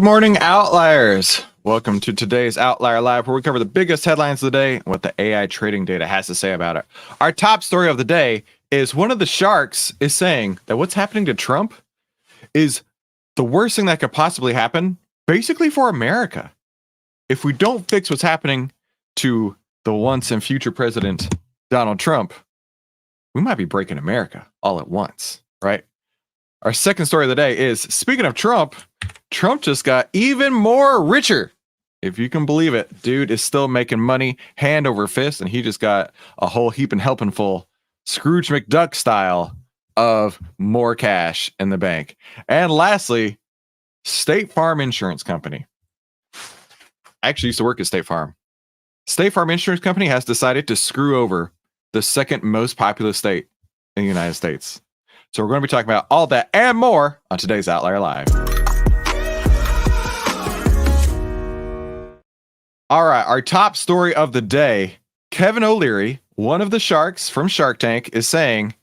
Good morning, Outliers. Welcome to today's Outlier Live, where we cover the biggest headlines of the day and what the AI trading data has to say about it. Our top story of the day is one of the sharks is saying that what's happening to Trump is the worst thing that could possibly happen, basically for America. If we don't fix what's happening to the once and future president, Donald Trump, we might be breaking America all at once, right? Our second story of the day is, speaking of Trump, Trump just got even more richer. If you can believe it, dude is still making money hand over fist, and he just got a whole heap and helping full, Scrooge McDuck style, of more cash in the bank. And lastly, State Farm Insurance Company. I actually used to work at State Farm. State Farm Insurance Company has decided to screw over the second most populous state in the United States. So we're going to be talking about all that and more on today's Outlier Live. All right, our top story of the day, Kevin O'Leary, one of the sharks from Shark Tank, is saying,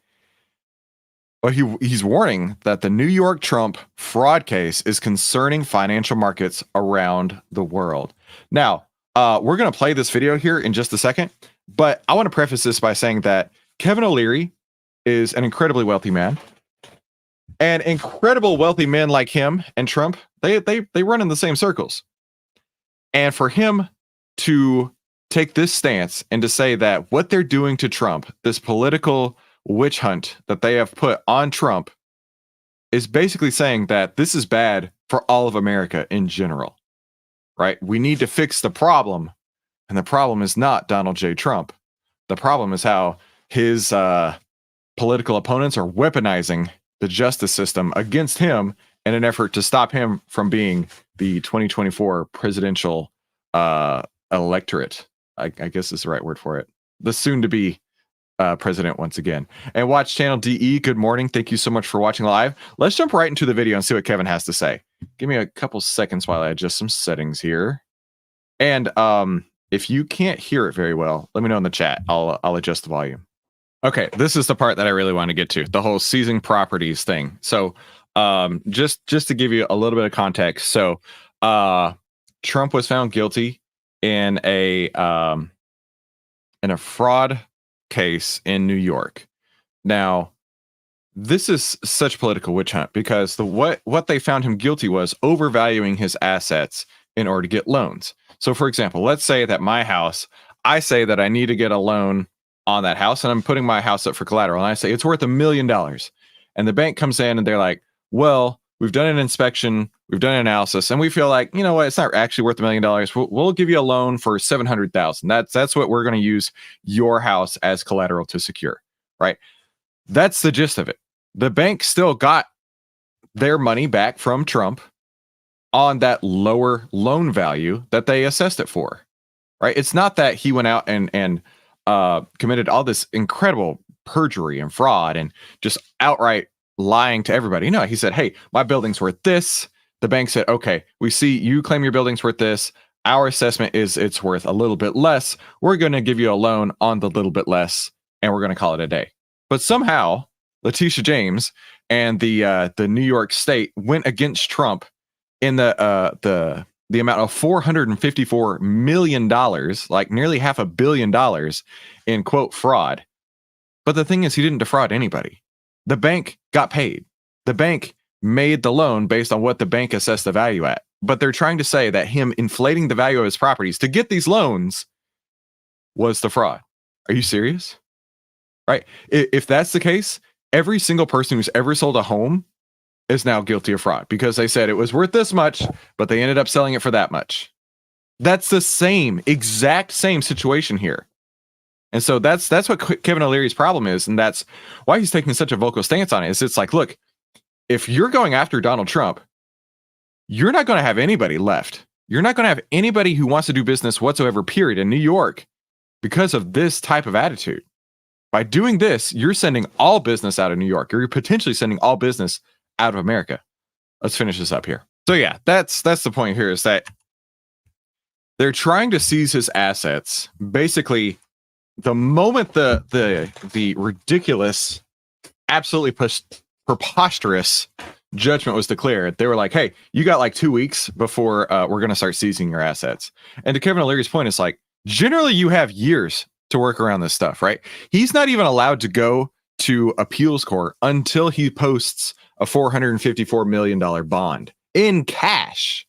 well, he's warning that the New York Trump fraud case is concerning financial markets around the world. Now, we're going to play this video here in just a second, but I want to preface this by saying that Kevin O'Leary is an incredibly wealthy man, and incredible wealthy men like him and Trump, they run in the same circles. And for him to take this stance and to say that what they're doing to Trump, this political witch hunt that they have put on Trump, is basically saying that this is bad for all of America in general, right? We need to fix the problem, and the problem is not Donald J. Trump. The problem is how his political opponents are weaponizing the justice system against him in an effort to stop him from being the 2024 presidential electorate. I guess is the right word for it. The soon-to-be president once again. And watch channel DE, good morning. Thank you so much for watching live. Let's jump right into the video and see what Kevin has to say. Give me a couple seconds while I adjust some settings here. And if you can't hear it very well, let me know in the chat. I'll adjust the volume. Okay, this is the part that I really want to get to, the whole seizing properties thing. So just to give you a little bit of context. So Trump was found guilty in a fraud case in New York. Now, this is such political witch hunt because what they found him guilty was overvaluing his assets in order to get loans. So for example, let's say that my house, I say that I need to get a loan on that house, and I'm putting my house up for collateral, and I say it's worth $1 million. And the bank comes in and they're like, well, we've done an inspection, we've done an analysis, and we feel like, you know what, it's not actually worth $1 million. We'll give you a loan for $700,000. That's what we're going to use your house as collateral to secure, right? That's the gist of it. The bank still got their money back from Trump on that lower loan value that they assessed it for, right? It's not that he went out and committed all this incredible perjury and fraud and just outright lying to everybody. No, he said, hey, my building's worth this. The bank said, okay, we see you claim your building's worth this. Our assessment is it's worth a little bit less. We're going to give you a loan on the little bit less, and we're going to call it a day. But somehow, Letitia James and the New York State went against Trump in the amount of $454 million, like nearly $500 million in quote fraud. But the thing is, he didn't defraud anybody. The bank got paid. The bank made the loan based on what the bank assessed the value at. But they're trying to say that him inflating the value of his properties to get these loans was the fraud. Are you serious? Right? If that's the case, every single person who's ever sold a home is now guilty of fraud because they said it was worth this much, but they ended up selling it for that much. That's the exact same situation here. And so that's what Kevin O'Leary's problem is, and that's why he's taking such a vocal stance on it. It's like, look, if you're going after Donald Trump, you're not going to have anybody left. You're not going to have anybody who wants to do business whatsoever, period, in New York because of this type of attitude. By doing this, you're sending all business out of New York. You're potentially sending all business out of America. Let's finish this up here. So yeah, that's the point here, is that they're trying to seize his assets. Basically, the moment the ridiculous, absolutely preposterous judgment was declared, they were like, hey, you got like 2 weeks before we're going to start seizing your assets. And to Kevin O'Leary's point, it's like, generally you have years to work around this stuff, right? He's not even allowed to go to appeals court until he posts a $454 million bond in cash.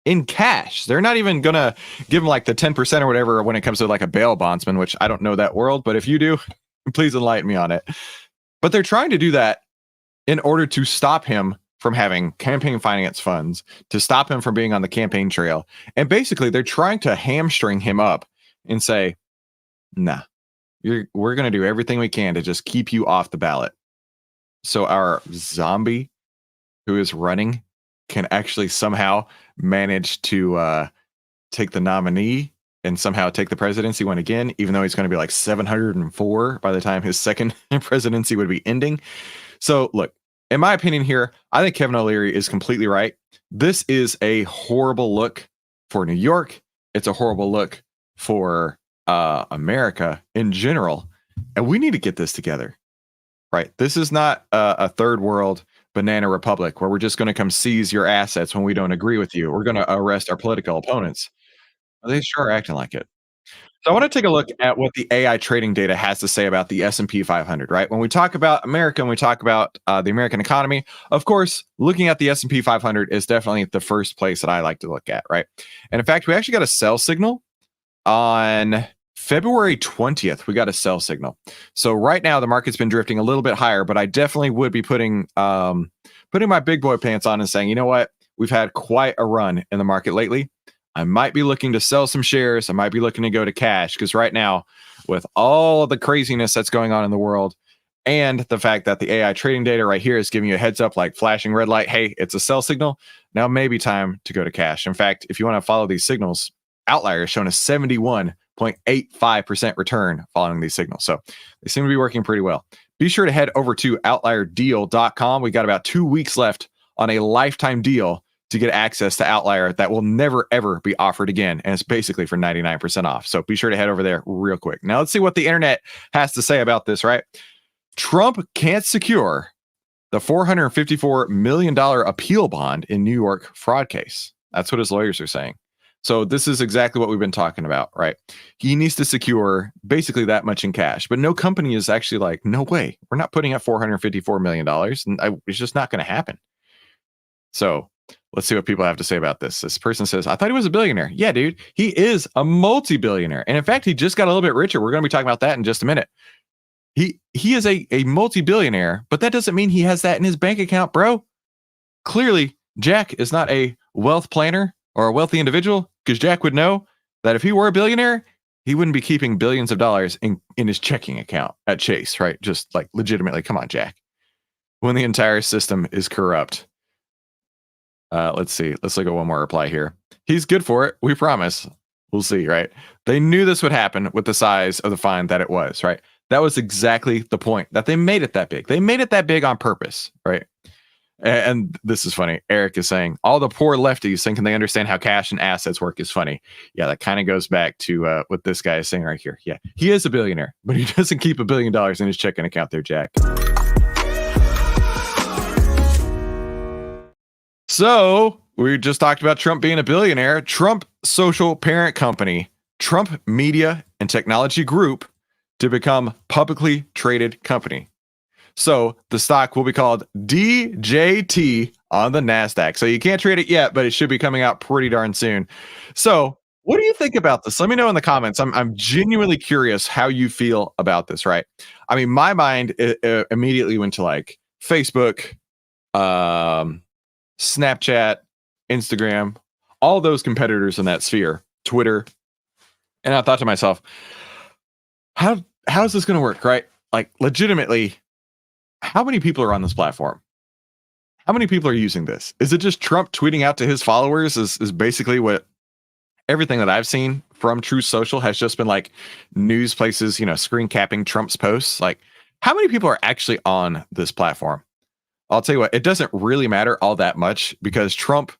In cash. They're not even going to give him like the 10% or whatever when it comes to like a bail bondsman, which I don't know that world, but if you do, please enlighten me on it. But they're trying to do that in order to stop him from having campaign finance funds, to stop him from being on the campaign trail. And basically, they're trying to hamstring him up and say, nah, we're going to do everything we can to just keep you off the ballot. So our zombie who is running can actually somehow manage to take the nominee and somehow take the presidency one again, even though he's going to be like 704 by the time his second presidency would be ending. So look, in my opinion here, I think Kevin O'Leary is completely right. This is a horrible look for New York. It's a horrible look for America in general. And we need to get this together, right? This is not a third world banana republic where we're just going to come seize your assets when we don't agree with you. We're going to arrest our political opponents. They sure are acting like it. So I want to take a look at what the AI trading data has to say about the S&P 500, right? When we talk about America, and we talk about the American economy, of course, looking at the S&P 500 is definitely the first place that I like to look at, right? And in fact, we actually got a sell signal on February 20th. We got a sell signal. So right now the market's been drifting a little bit higher, but I definitely would be putting my big boy pants on and saying, you know what? We've had quite a run in the market lately. I might be looking to sell some shares. I might be looking to go to cash because right now, with all of the craziness that's going on in the world and the fact that the AI trading data right here is giving you a heads up like flashing red light, hey, it's a sell signal. Now may be time to go to cash. In fact, if you want to follow these signals, OVTLYR has shown a 71.85% return following these signals. So they seem to be working pretty well. Be sure to head over to OVTLYRdeal.com. We got about 2 weeks left on a lifetime deal to get access to OVTLYR that will never, ever be offered again. And it's basically for 99% off. So be sure to head over there real quick. Now let's see what the internet has to say about this, right? Trump can't secure the $454 million appeal bond in New York fraud case. That's what his lawyers are saying. So this is exactly what we've been talking about, right? He needs to secure basically that much in cash, but no company is actually like, no way, we're not putting up $454 million. And it's just not going to happen. So let's see what people have to say about this. This person says, I thought he was a billionaire. Yeah, dude, he is a multi-billionaire. And in fact, he just got a little bit richer. We're going to be talking about that in just a minute. He is a multi-billionaire, but that doesn't mean he has that in his bank account, bro. Clearly, Jack is not a wealth planner or a wealthy individual, because Jack would know that if he were a billionaire, he wouldn't be keeping billions of dollars in his checking account at Chase, right? Just like legitimately, come on, Jack. When the entire system is corrupt. Let's see. Let's look at one more reply here. He's good for it. We promise. We'll see, right? They knew this would happen with the size of the fine that it was, right? That was exactly the point, that they made it that big. They made it that big on purpose, right? And this is funny. Eric is saying, all the poor lefties thinking they understand how cash and assets work is funny. Yeah, that kind of goes back to what this guy is saying right here. Yeah, he is a billionaire, but he doesn't keep $1 billion in his checking account there, Jack. So we just talked about Trump being a billionaire. Trump social parent company, Trump Media and Technology Group, to become publicly traded company. So the stock will be called DJT on the NASDAQ. So you can't trade it yet, but it should be coming out pretty darn soon. So what do you think about this? Let me know in the comments. I'm genuinely curious how you feel about this, right? I mean, my mind immediately went to like Facebook, Snapchat, Instagram, all those competitors in that sphere, Twitter. And I thought to myself, how is this going to work, right? Like legitimately, how many people are on this platform? How many people are using this? Is it just Trump tweeting out to his followers is basically what everything that I've seen from Truth Social has just been like news places, screen capping Trump's posts. Like how many people are actually on this platform? I'll tell you what, it doesn't really matter all that much because Trump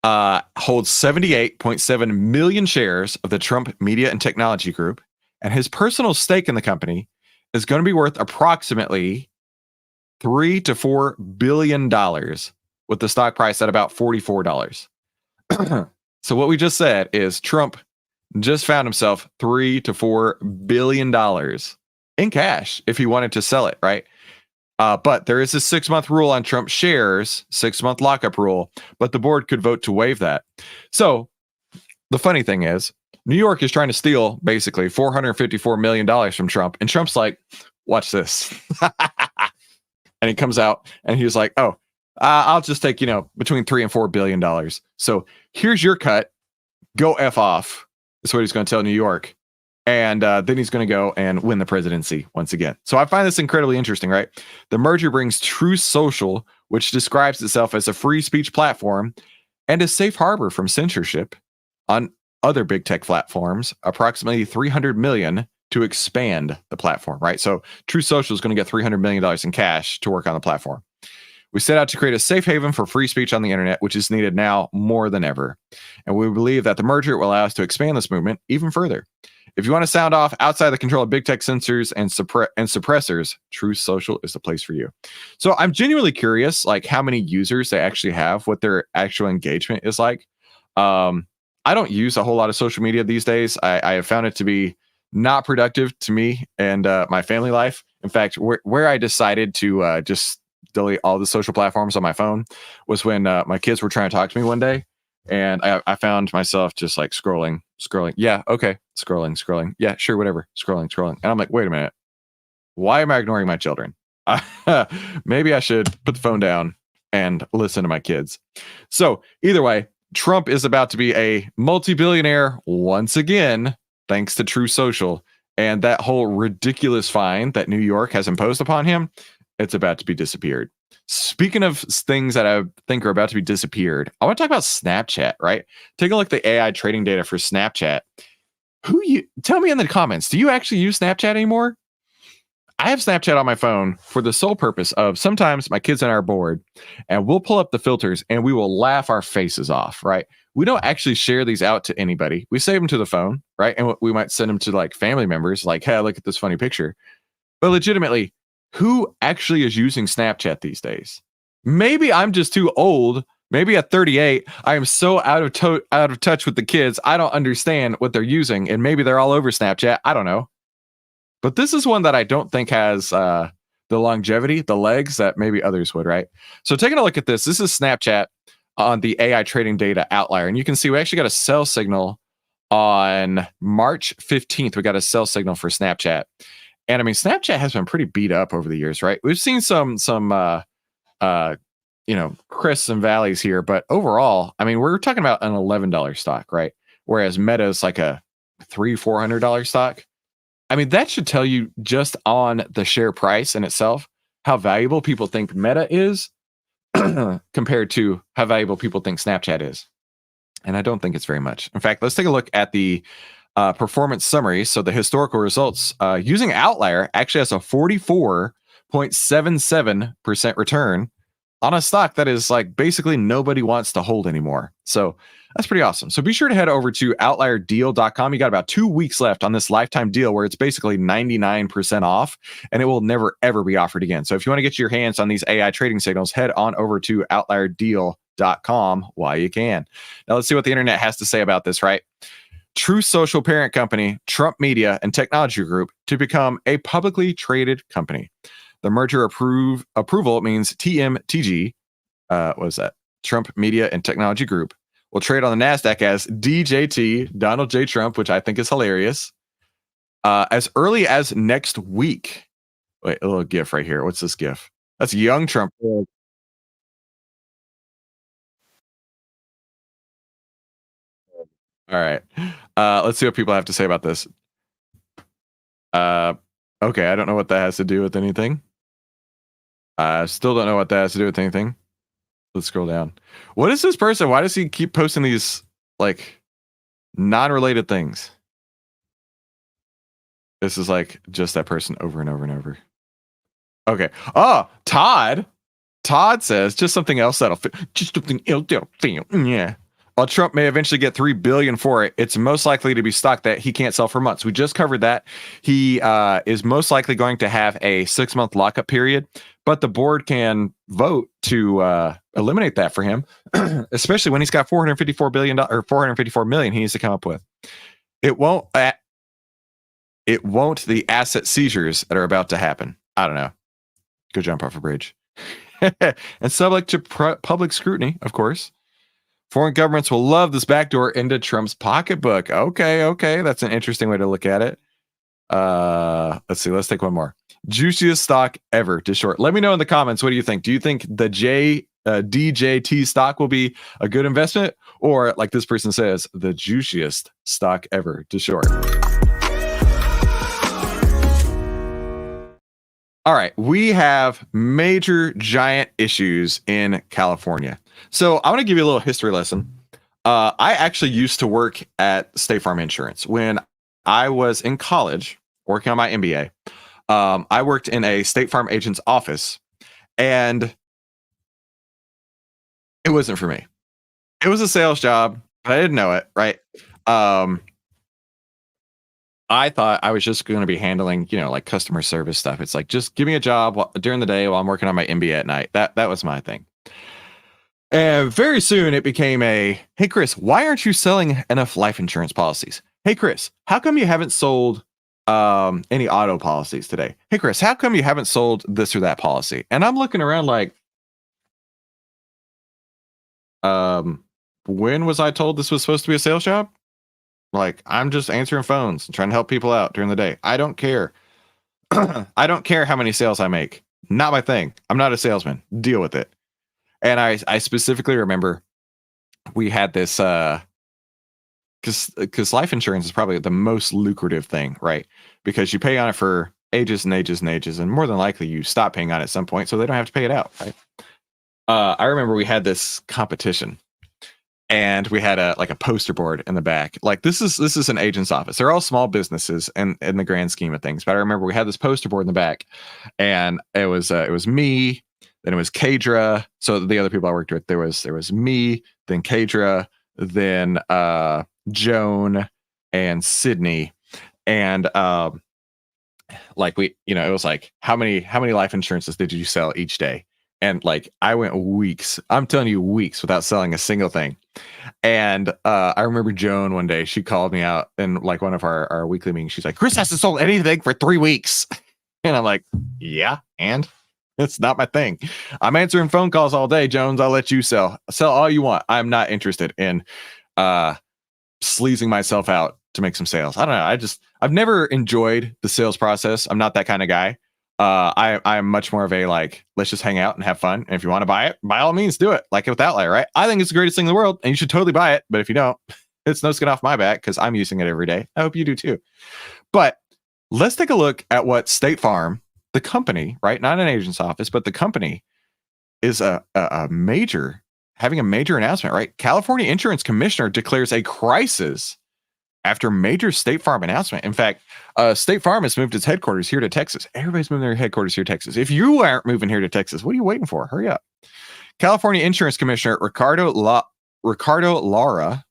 holds 78.7 million shares of the Trump Media and Technology Group, and his personal stake in the company is going to be worth approximately $3 to $4 billion, with the stock price at about $44. So what we just said is Trump just found himself $3 to $4 billion in cash if he wanted to sell it, right? But there is a 6-month rule on Trump shares, 6-month lockup rule, but the board could vote to waive that. So the funny thing is, New York is trying to steal basically $454 million from Trump. And Trump's like, watch this. And he comes out and he's like, oh, I'll just take, between $3 and $4 billion. So here's your cut. Go F off. That's what he's going to tell New York. And then he's going to go and win the presidency once again. So I find this incredibly interesting, right? The merger brings Truth Social, which describes itself as a free speech platform and a safe harbor from censorship on other big tech platforms, approximately $300 million to expand the platform, right? So Truth Social is going to get $300 million in cash to work on the platform. We set out to create a safe haven for free speech on the internet, which is needed now more than ever. And we believe that the merger will allow us to expand this movement even further. If you want to sound off outside the control of big tech censors and suppressors, Truth Social is the place for you. So I'm genuinely curious, like how many users they actually have, what their actual engagement is like. I don't use a whole lot of social media these days. I have found it to be not productive to me and my family life. In fact, where I decided to just delete all the social platforms on my phone was when my kids were trying to talk to me one day. And I found myself just like scrolling. Yeah, okay. Scrolling. Yeah, sure, whatever. Scrolling. And I'm like, wait a minute. Why am I ignoring my children? Maybe I should put the phone down and listen to my kids. So either way, Trump is about to be a multi-billionaire once again, thanks to Truth Social. And that whole ridiculous fine that New York has imposed upon him, it's about to be disappeared. Speaking of things that I think are about to be disappeared, I want to talk about Snapchat, right? Take a look at the AI trading data for Snapchat. Tell me in the comments, do you actually use Snapchat anymore? I have Snapchat on my phone for the sole purpose of sometimes my kids and I are bored and we'll pull up the filters and we will laugh our faces off, right? We don't actually share these out to anybody. We save them to the phone, right? And we might send them to like family members, like, hey, look at this funny picture. But legitimately, who actually is using Snapchat these days? Maybe I'm just too old. Maybe at 38, I am so out of touch with the kids. I don't understand what they're using. And maybe they're all over Snapchat. I don't know. But this is one that I don't think has the longevity, the legs that maybe others would, right? So taking a look at this is Snapchat on the AI trading data outlier. And you can see we actually got a sell signal on March 15th. We got a sell signal for Snapchat. And I mean, Snapchat has been pretty beat up over the years, right? We've seen some crests and valleys here, but overall, I mean, we're talking about an $11 stock, right? Whereas Meta is like a $300-$400 stock. I mean, that should tell you just on the share price in itself how valuable people think Meta is compared to how valuable people think Snapchat is. And I don't think it's very much. In fact, let's take a look at the performance summary. So the historical results using OVTLYR actually has a 44.77% return on a stock that is like basically nobody wants to hold anymore. So that's pretty awesome. So be sure to head over to OVTLYRdeal.com. You got about 2 weeks left on this lifetime deal where it's basically 99% off and it will never, ever be offered again. So if you want to get your hands on these AI trading signals, head on over to OVTLYRdeal.com while you can. Now let's see what the internet has to say about this, right? Truth Social parent company, Trump Media and Technology Group to become a publicly traded company. The merger approval means TMTG, what is that? Trump Media and Technology Group will trade on the NASDAQ as DJT, Donald J. Trump, which I think is hilarious, as early as next week. Wait, a little GIF right here. What's this GIF? That's young Trump. All right. Let's see what people have to say about this. Okay, I don't know what that has to do with anything. I still don't know what that has to do with anything. Let's scroll down. What is this person? Why does he keep posting these like non-related things? This is like just that person over and over and over. Okay. Oh, Todd. Todd says just something else that'll fit. Just something else that'll fit. Yeah. While Trump may eventually get $3 billion for it, it's most likely to be stock that he can't sell for months. We just covered that. He is most likely going to have a 6-month lockup period, but the board can vote to eliminate that for him, especially when he's got $454 billion or $454 million he needs to come up with. It won't the asset seizures that are about to happen. I don't know. Go jump off a bridge. And subject to public scrutiny, of course. Foreign governments will love this backdoor into Trump's pocketbook. Okay. That's an interesting way to look at it. Let's see. Let's take one more. Juiciest stock ever to short. Let me know in the comments. What do you think? Do you think the DJT stock will be a good investment? Or, like this person says, the juiciest stock ever to short? All right, we have major giant issues in California. So I want to give you a little history lesson. I actually used to work at State Farm Insurance when I was in college working on my MBA. I worked in a State Farm agent's office, and it wasn't for me. It was a sales job, but I didn't know it, right? I thought I was just going to be handling, like customer service stuff. It's like, just give me a job during the day while I'm working on my MBA at night. That was my thing. And very soon it became hey, Chris, why aren't you selling enough life insurance policies? Hey, Chris, how come you haven't sold any auto policies today? Hey, Chris, how come you haven't sold this or that policy? And I'm looking around like, when was I told this was supposed to be a sales job? Like, I'm just answering phones and trying to help people out during the day. I don't care. I don't care how many sales I make. Not my thing. I'm not a salesman. Deal with it. And I specifically remember we had this, because life insurance is probably the most lucrative thing, right? Because you pay on it for ages and ages and ages, and more than likely you stop paying on it at some point, so they don't have to pay it out, right? I remember we had this competition. And we had a poster board in the back. Like, this is an agent's office. They're all small businesses in the grand scheme of things. But I remember we had this poster board in the back, and it was me, then it was Kadra. So the other people I worked with, there was me, then Kadra, then Joan, and Sydney. And like it was like, how many life insurances did you sell each day? And like, I went weeks, I'm telling you, weeks without selling a single thing. And I remember Joan one day, she called me out in like one of our weekly meetings. She's like, Chris hasn't sold anything for 3 weeks. And I'm like, yeah, and it's not my thing. I'm answering phone calls all day, Jones. I'll let you sell all you want. I'm not interested in sleazing myself out to make some sales. I don't know. I've never enjoyed the sales process. I'm not that kind of guy. I'm much more of a, like, let's just hang out and have fun. And if you want to buy it, by all means, do it. Like with OVTLYR, right? I think it's the greatest thing in the world, and you should totally buy it. But if you don't, it's no skin off my back because I'm using it every day. I hope you do too. But let's take a look at what State Farm, the company, right? Not an agent's office, but the company is having a major announcement, right? California Insurance Commissioner declares a crisis after major State Farm announcement. In fact, State Farm has moved its headquarters here to Texas. Everybody's moving their headquarters here to Texas. If you aren't moving here to Texas, what are you waiting for? Hurry up. California Insurance Commissioner Ricardo Lara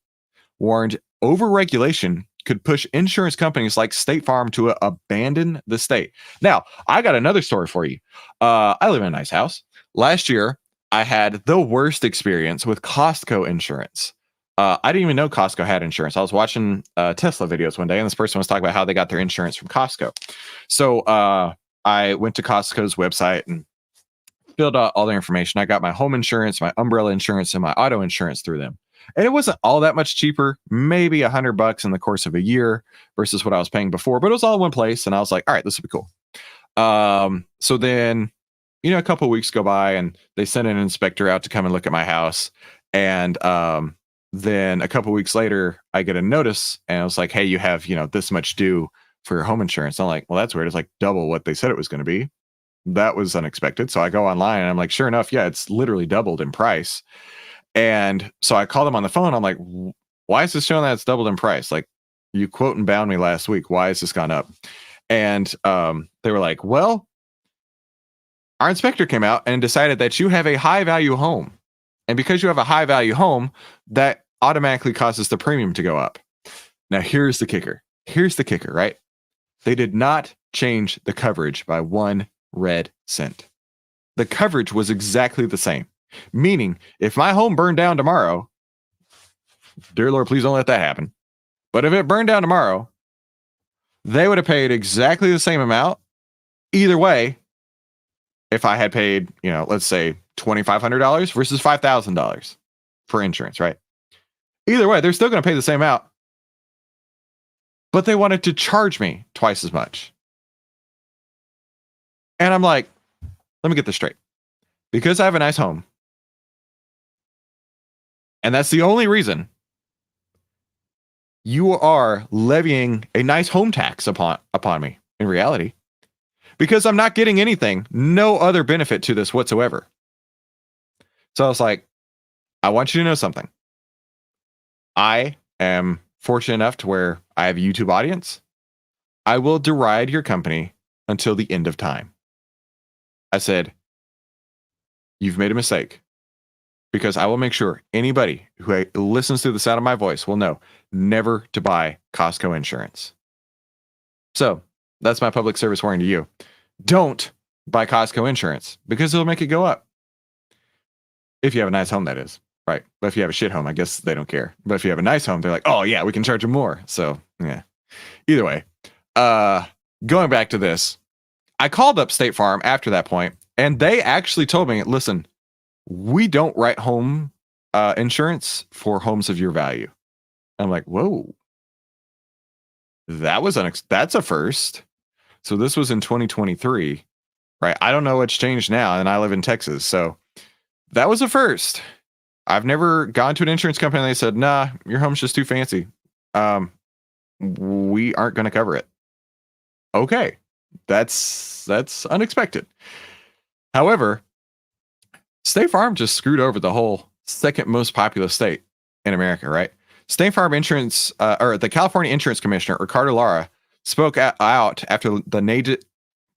warned overregulation could push insurance companies like State Farm to abandon the state. Now, I got another story for you. I live in a nice house. Last year, I had the worst experience with Costco insurance. I didn't even know Costco had insurance. I was watching Tesla videos one day, and this person was talking about how they got their insurance from Costco. So I went to Costco's website and filled out all their information. I got my home insurance, my umbrella insurance, and my auto insurance through them. And it wasn't all that much cheaper, maybe $100 in the course of a year versus what I was paying before, but it was all in one place. And I was like, all right, this will be cool. So then, a couple of weeks go by, and they send an inspector out to come and look at my house. And then a couple of weeks later, I get a notice, and I was like, hey, you have, this much due for your home insurance. I'm like, well, that's weird. It's like double what they said it was going to be. That was unexpected. So I go online, and I'm like, sure enough, yeah, it's literally doubled in price. And so I called them on the phone. I'm like, why is this showing that it's doubled in price? Like, you quote and bound me last week. Why has this gone up? And they were like, well, our inspector came out and decided that you have a high value home. And because you have a high value home, that automatically causes the premium to go up. Now, here's the kicker. Right? They did not change the coverage by 1 red cent. the coverage was exactly the same. Meaning, if my home burned down tomorrow, dear Lord, please don't let that happen. But if it burned down tomorrow, they would have paid exactly the same amount. Either way, if I had paid, let's say $2,500 versus $5,000 for insurance, right? Either way, they're still going to pay the same amount, but they wanted to charge me twice as much. And I'm like, let me get this straight. Because I have a nice home, and that's the only reason, you are levying a nice home tax upon me in reality, because I'm not getting anything, no other benefit to this whatsoever. So I was like, I want you to know something. I am fortunate enough to where I have a YouTube audience. I will deride your company until the end of time. I said, you've made a mistake, because I will make sure anybody who listens to the sound of my voice will know never to buy Costco insurance. So that's my public service warning to you. Don't buy Costco insurance, because it'll make it go up. If you have a nice home, that is. Right. But if you have a shit home, I guess they don't care. But if you have a nice home, they're like, oh yeah, we can charge them more. So yeah. Either way, going back to this, I called up State Farm after that point, and they actually told me, listen, we don't write home insurance for homes of your value. I'm like, whoa, that's a first. So this was in 2023, right? I don't know what's changed now, and I live in Texas. So that was a first. I've never gone to an insurance company and they said, nah, your home's just too fancy. We aren't going to cover it. Okay. That's unexpected. However, State Farm just screwed over the whole second most populous state in America, right? State Farm Insurance, or the California Insurance Commissioner, Ricardo Lara, spoke out after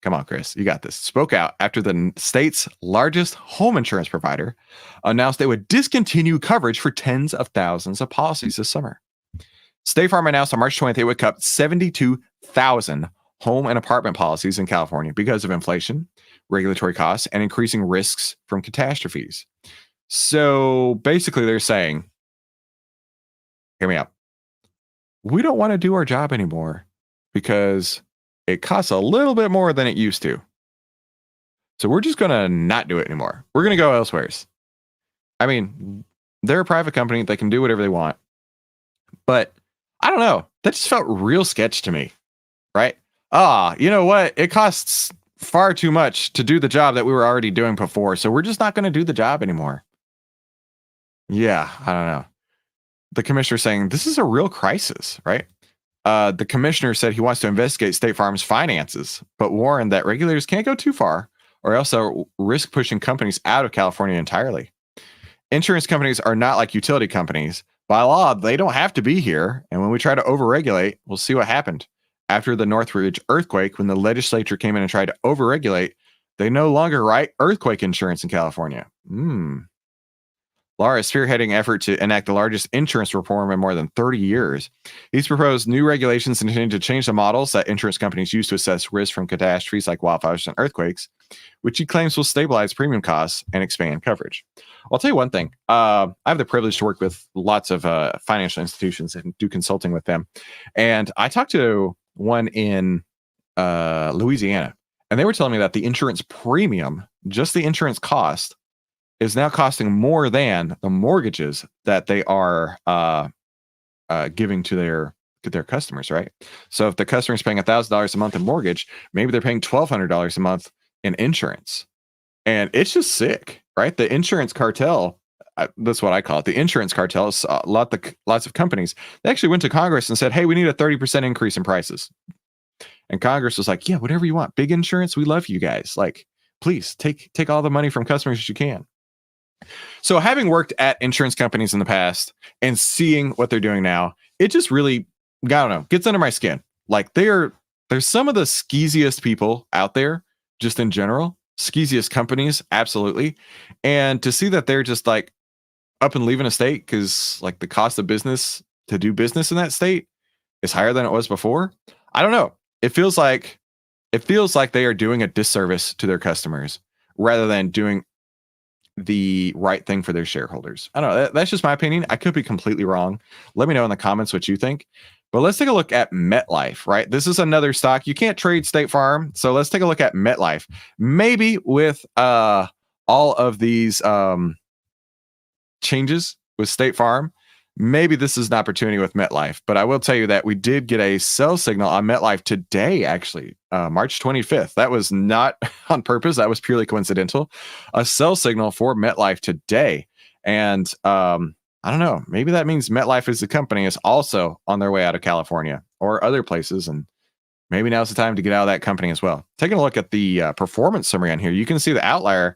come on, Chris, you got this. Spoke out after the state's largest home insurance provider announced they would discontinue coverage for tens of thousands of policies this summer. State Farm announced on March 20th they would cut 72,000 home and apartment policies in California because of inflation, regulatory costs, and increasing risks from catastrophes. So basically they're saying, hear me out, we don't want to do our job anymore because it costs a little bit more than it used to. So we're just going to not do it anymore. We're going to go elsewhere. I mean, they're a private company. They can do whatever they want. But I don't know. That just felt real sketch to me, right? You know what? It costs far too much to do the job that we were already doing before. So we're just not going to do the job anymore. Yeah, I don't know. The commissioner saying this is a real crisis, right? The commissioner said he wants to investigate State Farm's finances, but warned that regulators can't go too far or else they'll risk pushing companies out of California entirely. Insurance companies are not like utility companies. By law, they don't have to be here. And when we try to overregulate, we'll see what happened. After the Northridge earthquake, when the legislature came in and tried to overregulate, they no longer write earthquake insurance in California. Lara is spearheading effort to enact the largest insurance reform in more than 30 years. He's proposed new regulations intended to change the models that insurance companies use to assess risk from catastrophes like wildfires and earthquakes, which he claims will stabilize premium costs and expand coverage. I'll tell you one thing. I have the privilege to work with lots of financial institutions and do consulting with them. And I talked to one in Louisiana, and they were telling me that the insurance premium, just the insurance cost, is now costing more than the mortgages that they are giving to their customers, right? So if the customer is paying $1,000 a month in mortgage, maybe they're paying $1,200 a month in insurance. And it's just sick, right? The insurance cartel, that's what I call it. The insurance cartel is lots of companies. They actually went to Congress and said, hey, we need a 30% increase in prices. And Congress was like, yeah, whatever you want. Big insurance, we love you guys. Like, please take all the money from customers that you can. So having worked at insurance companies in the past and seeing what they're doing now, it just really, I don't know, gets under my skin. Like they're some of the skeeziest people out there, just in general, skeeziest companies, absolutely. And to see that they're just like up and leaving a state because like the cost of business to do business in that state is higher than it was before. I don't know. It feels like they are doing a disservice to their customers rather than doing the right thing for their shareholders. I don't know. That's just my opinion. I could be completely wrong. Let me know in the comments what you think. But let's take a look at MetLife, right? This is another stock. You can't trade State Farm. So let's take a look at MetLife. Maybe with all of these changes with State Farm, maybe this is an opportunity with MetLife. But I will tell you that we did get a sell signal on MetLife today, actually, March 25th. That was not on purpose. That was purely coincidental. A sell signal for MetLife today. And I don't know, maybe that means MetLife as a company is also on their way out of California or other places. And maybe now's the time to get out of that company as well. Taking a look at the performance summary on here, you can see the OVTLYR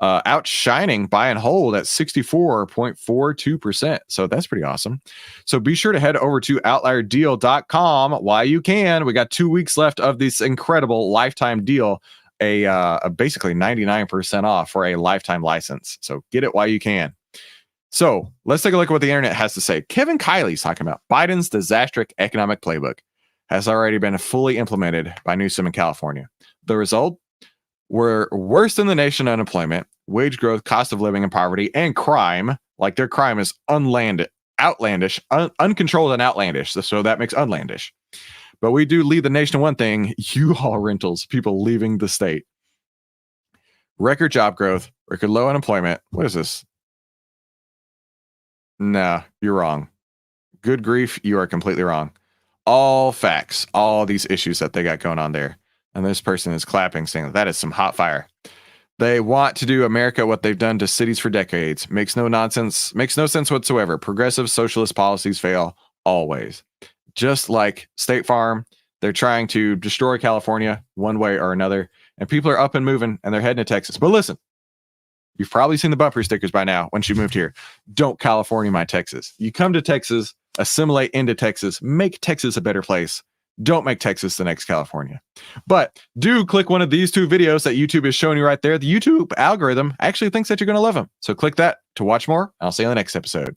outshining buy and hold at 64.42%. So that's pretty awesome. So be sure to head over to OVTLYRdeal.com while you can. We got 2 weeks left of this incredible lifetime deal, a basically 99% off for a lifetime license. So get it while you can. So let's take a look at what the internet has to say. Kevin Kiley's talking about Biden's disastrous economic playbook has already been fully implemented by Newsom in California. The result? We're worse than the nation unemployment, wage growth, cost of living and poverty, and crime. Like their crime is outlandish, uncontrolled and outlandish. So that makes unlandish. But we do lead the nation in one thing, U-Haul rentals, people leaving the state. Record job growth, record low unemployment. What is this? Nah, you're wrong. Good grief, you are completely wrong. All facts, all these issues that they got going on there. And this person is clapping, saying that is some hot fire. They want to do America what they've done to cities for decades. Makes no sense whatsoever. Progressive socialist policies fail always. Just like State Farm, they're trying to destroy California one way or another. And people are up and moving and they're heading to Texas. But listen, you've probably seen the bumper stickers by now once you moved here. Don't California my Texas. You come to Texas, assimilate into Texas, make Texas a better place. Don't make Texas the next California. But do click one of these two videos that YouTube is showing you right there. The YouTube algorithm actually thinks that you're going to love them. So click that to watch more. I'll see you in the next episode.